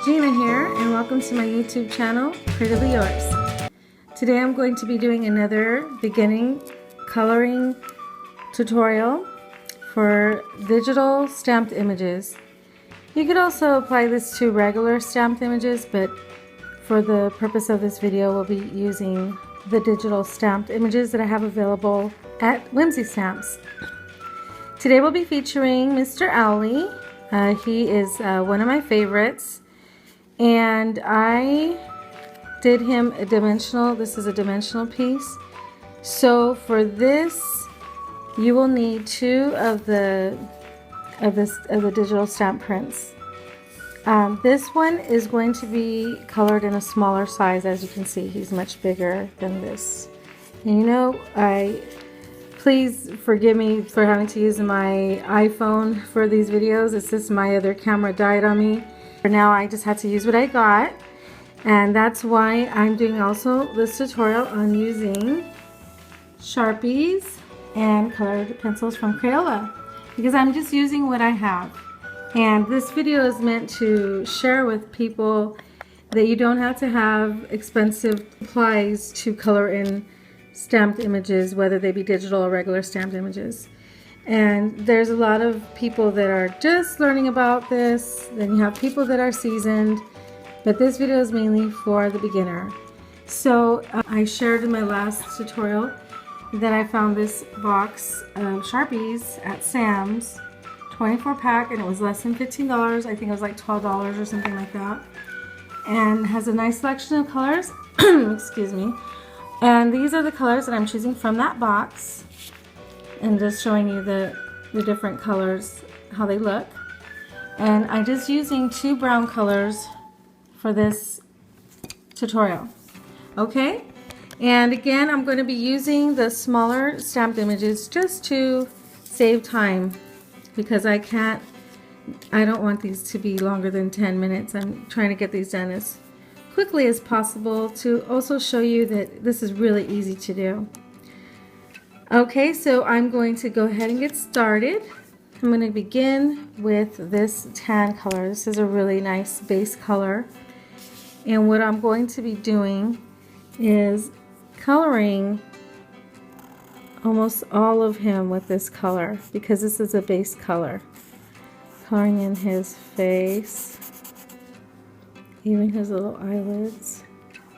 Gina here, and welcome to my YouTube channel, Prettily Yours. Today I'm going to be doing another beginning coloring tutorial for digital stamped images. You could also apply this to regular stamped images, but for the purpose of this video we'll be using the digital stamped images that I have available at Whimsy Stamps. Today we'll be featuring Mr. Owlie. He is one of my favorites, and I did him a dimensional. This is a dimensional piece. So for this, you will need two of the digital stamp prints. This one is going to be colored in a smaller size. As you can see, he's much bigger than this. And you know, please forgive me for having to use my iPhone for these videos. It's just my other camera died on me. For now, I just had to use what I got. And that's why I'm doing also this tutorial on using Sharpies and colored pencils from Crayola, because I'm just using what I have. And this video is meant to share with people that you don't have to have expensive supplies to color in stamped images, whether they be digital or regular stamped images. And there's a lot of people that are just learning about this. Then you have people that are seasoned, but this video is mainly for the beginner. So I shared in my last tutorial that I found this box of Sharpies at Sam's, 24 pack, and it was less than $15. I think it was like $12 or something like that. And has a nice selection of colors. Excuse me. And these are the colors that I'm choosing from that box, and just showing you the different colors, how they look. And I'm just using two brown colors for this tutorial. Okay? And again, I'm going to be using the smaller stamped images just to save time, because I don't want these to be longer than 10 minutes. I'm trying to get these done as quickly as possible to also show you that this is really easy to do. Okay, so I'm going to go ahead and get started. I'm going to begin with this tan color. This is a really nice base color. And what I'm going to be doing is coloring almost all of him with this color, because this is a base color. Coloring in his face, even his little eyelids.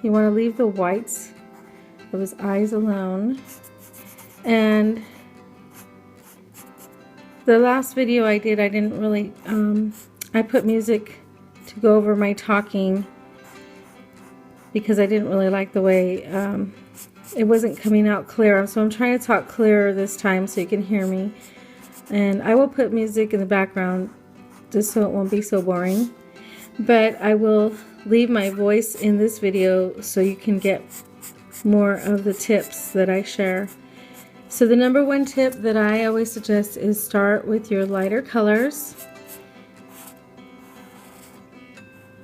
You want to leave the whites of his eyes alone. And the last video I did, I didn't really, I put music to go over my talking, because I didn't really like the way it wasn't coming out clear. So I'm trying to talk clearer this time so you can hear me. And I will put music in the background just so it won't be so boring. But I will leave my voice in this video so you can get more of the tips that I share. So the number one tip that I always suggest is start with your lighter colors,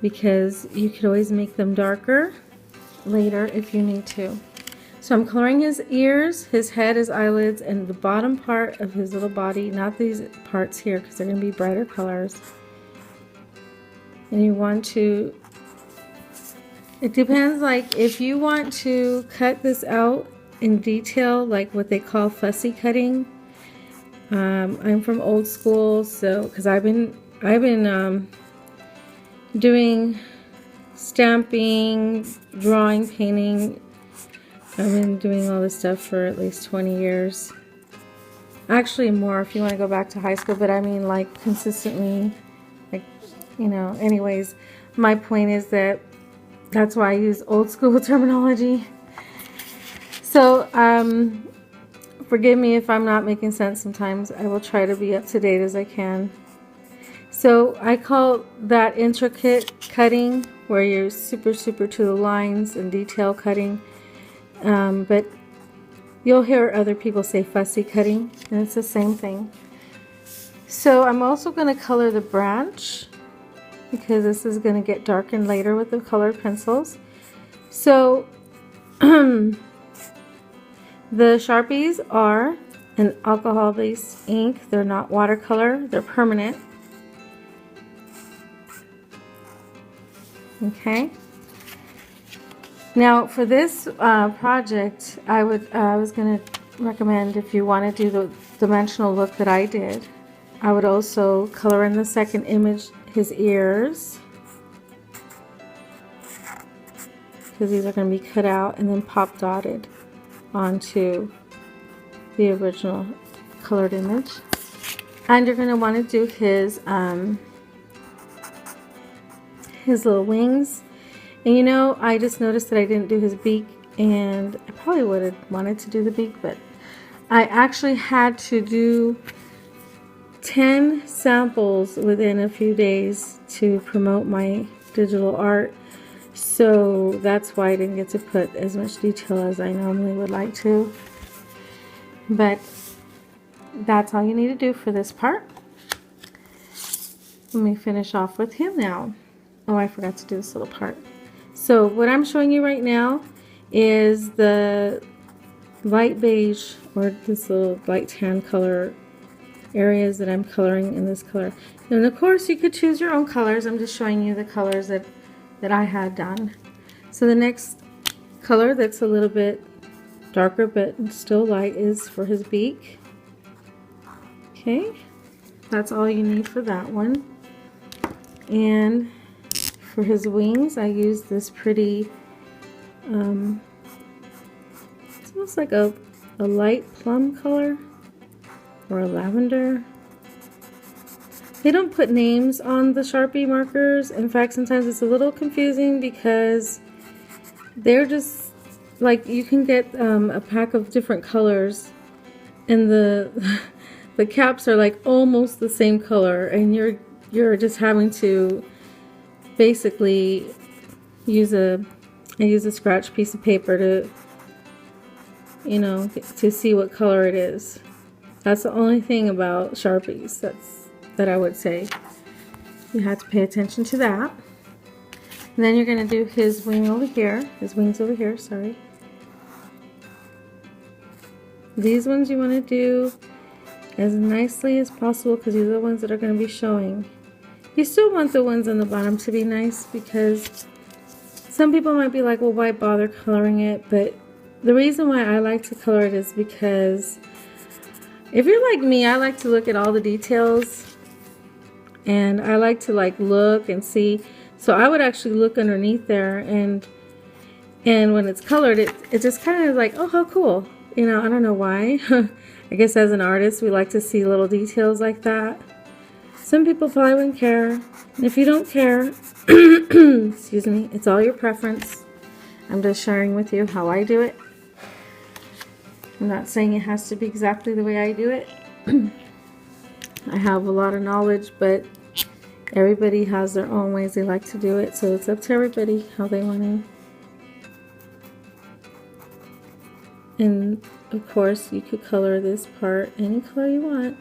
because you could always make them darker later if you need to. So I'm coloring his ears, his head, his eyelids, and the bottom part of his little body, not these parts here because they're going to be brighter colors. And you want to, it depends, like if you want to cut this out in detail, like what they call fussy cutting. I'm from old school, so because I've been doing stamping, drawing, painting. I've been doing all this stuff for at least 20 years. Actually more if you want to go back to high school, but I mean like consistently, like, you know. Anyways, my point is that that's why I use old school terminology. So forgive me if I'm not making sense sometimes. I will try to be up to date as I can. So I call that intricate cutting, where you're super to the lines and detail cutting. But you'll hear other people say fussy cutting, and it's the same thing. So I'm also going to color the branch, because this is going to get darkened later with the colored pencils. So the Sharpies are an alcohol-based ink. They're not watercolor, they're permanent. Okay. Now for this project, I was going to recommend, if you want to do the dimensional look that I did, I would also color in the second image his ears, because these are going to be cut out and then pop dotted onto the original colored image. And you're going to want to do his little wings. And you know, I just noticed that I didn't do his beak, and I probably would have wanted to do the beak, but I actually had to do 10 samples within a few days to promote my digital art. So that's why I didn't get to put as much detail as I normally would like to. But that's all you need to do for this part. Let me finish off with him now. Oh, I forgot to do this little part. So what I'm showing you right now is the light beige, or this little light tan color areas that I'm coloring in this color. And of course you could choose your own colors. I'm just showing you the colors that I had done. So the next color that's a little bit darker but still light is for his beak. Okay, that's all you need for that one. And for his wings, I used this pretty, it's almost like a light plum color or a lavender. They don't put names on the Sharpie markers. In fact, sometimes it's a little confusing because they're just like, you can get a pack of different colors and the caps are like almost the same color, and you're just having to basically I use a scratch piece of paper to, you know, to see what color it is. That's the only thing about Sharpies that I would say. You have to pay attention to that. And then you're going to do his wing over here, his wings over here, sorry. These ones you want to do as nicely as possible because these are the ones that are going to be showing. You still want the ones on the bottom to be nice, because some people might be like, well, why bother coloring it? But the reason why I like to color it is because if you're like me, I like to look at all the details, and I like to like look and see. So I would actually look underneath there, and when it's colored, it just kind of like, oh, how cool. You know, I don't know why. I guess as an artist, we like to see little details like that. Some people probably wouldn't care. And if you don't care, excuse me, it's all your preference. I'm just sharing with you how I do it. I'm not saying it has to be exactly the way I do it. I have a lot of knowledge, but everybody has their own ways they like to do it. So it's up to everybody how they want to. And of course, you could color this part any color you want.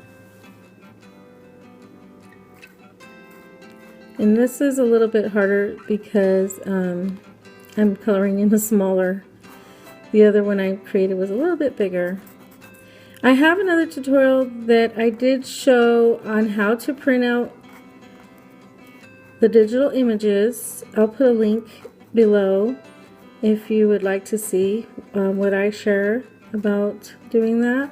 And this is a little bit harder because I'm coloring in a smaller. The other one I created was a little bit bigger. I have another tutorial that I did show on how to print out the digital images. I'll put a link below if you would like to see what I share about doing that.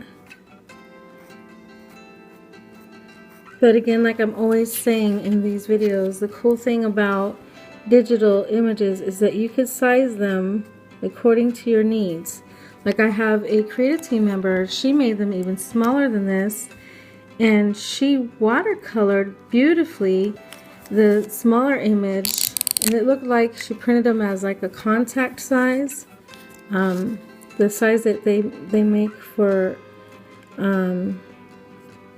But again, like I'm always saying in these videos, the cool thing about digital images is that you could size them according to your needs. Like I have a creative team member, she made them even smaller than this, and she watercolored beautifully the smaller image, and it looked like she printed them as like a contact size, the size that they make for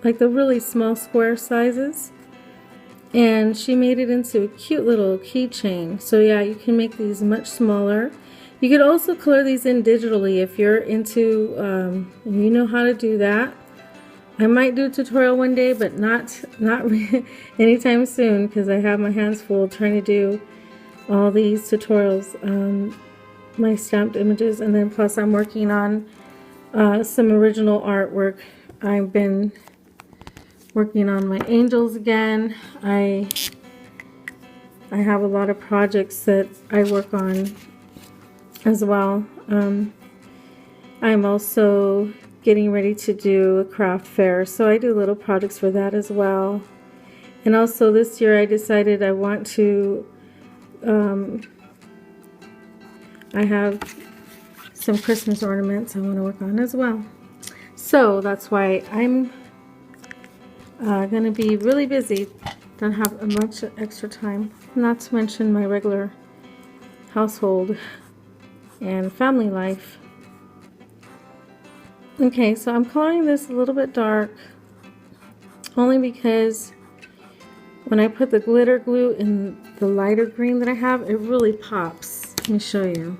like the really small square sizes. And she made it into a cute little keychain. So yeah, you can make these much smaller. You could also color these in digitally if you're into, you know how to do that. I might do a tutorial one day, but not anytime soon, because I have my hands full trying to do all these tutorials, my stamped images, and then plus I'm working on some original artwork. I've been working on my angels again. I I have a lot of projects that I work on as well. I'm also getting ready to do a craft fair, so I do little projects for that as well. And also this year I decided I want to, I have some Christmas ornaments I want to work on as well. So that's why I'm going to be really busy. Don't have much extra time, not to mention my regular household and family life. Okay, so I'm coloring this a little bit dark only because when I put the glitter glue in the lighter green that I have, it really pops. Let me show you.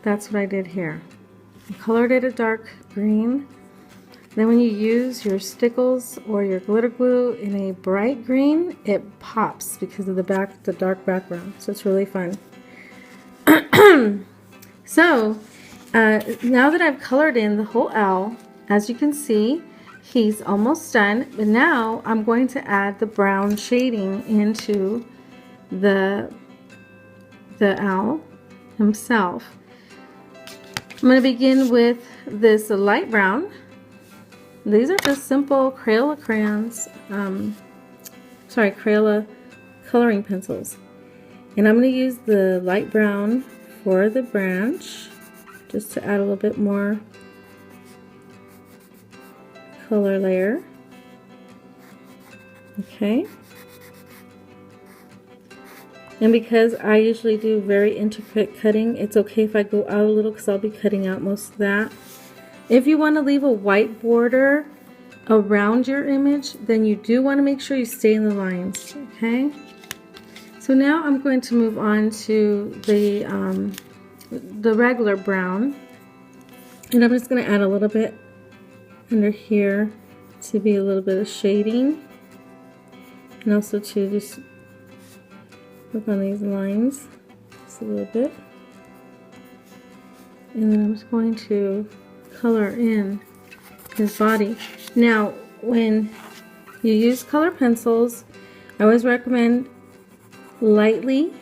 That's what I did here. I colored it a dark green. Then when you use your stickles or your glitter glue in a bright green, it pops because of the dark background. So it's really fun. So now that I've colored in the whole owl, as you can see, he's almost done. But now I'm going to add the brown shading into the owl himself. I'm going to begin with this light brown. These are just simple Crayola crayons, Crayola coloring pencils. And I'm going to use the light brown for the branch, just to add a little bit more color layer. Okay. And because I usually do very intricate cutting, it's okay if I go out a little because I'll be cutting out most of that. If you want to leave a white border around your image, then you do want to make sure you stay in the lines, okay? So now I'm going to move on to the regular brown, and I'm just going to add a little bit under here to be a little bit of shading, and also to just work on these lines just a little bit. And then I'm just going to color in his body. Now, when you use color pencils, I always recommend light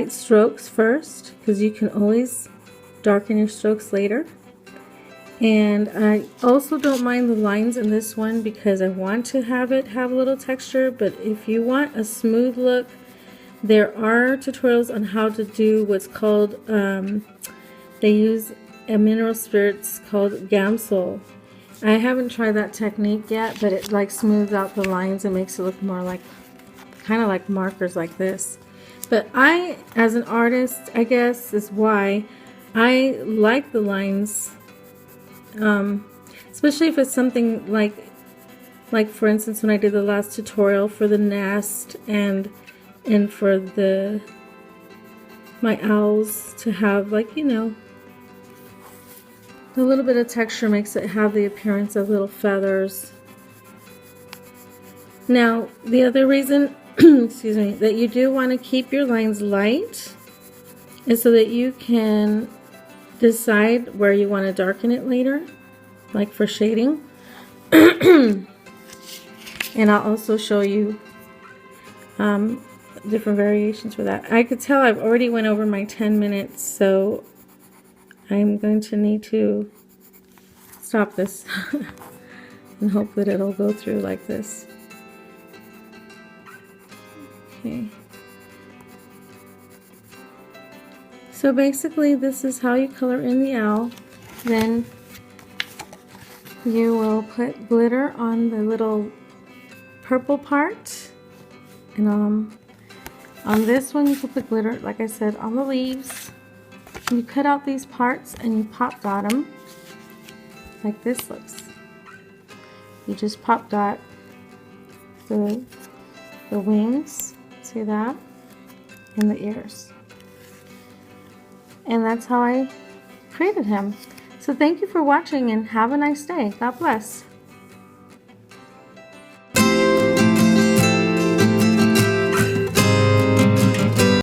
strokes first, because you can always darken your strokes later. And I also don't mind the lines in this one because I want to have it have a little texture. But if you want a smooth look, there are tutorials on how to do what's called, they use a mineral spirits called Gamsol. I haven't tried that technique yet, but it like smooths out the lines and makes it look more like, kind of like markers like this. But I, as an artist, I guess is why I like the lines, especially if it's something like for instance when I did the last tutorial for the nest and for my owls to have, like, you know, a little bit of texture makes it have the appearance of little feathers. Now, the other reason excuse me, that you do want to keep your lines light is so that you can decide where you want to darken it later, like for shading. And I'll also show you different variations for that. I could tell I've already went over my 10 minutes, so I'm going to need to stop this and hope that it'll go through like this. Okay. So basically this is how you color in the owl. Then you will put glitter on the little purple part, and on this one you can put glitter, like I said, on the leaves. You cut out these parts and you pop dot them like this looks. You just pop dot the wings, see that, and the ears. And that's how I created him. So thank you for watching and have a nice day. God bless.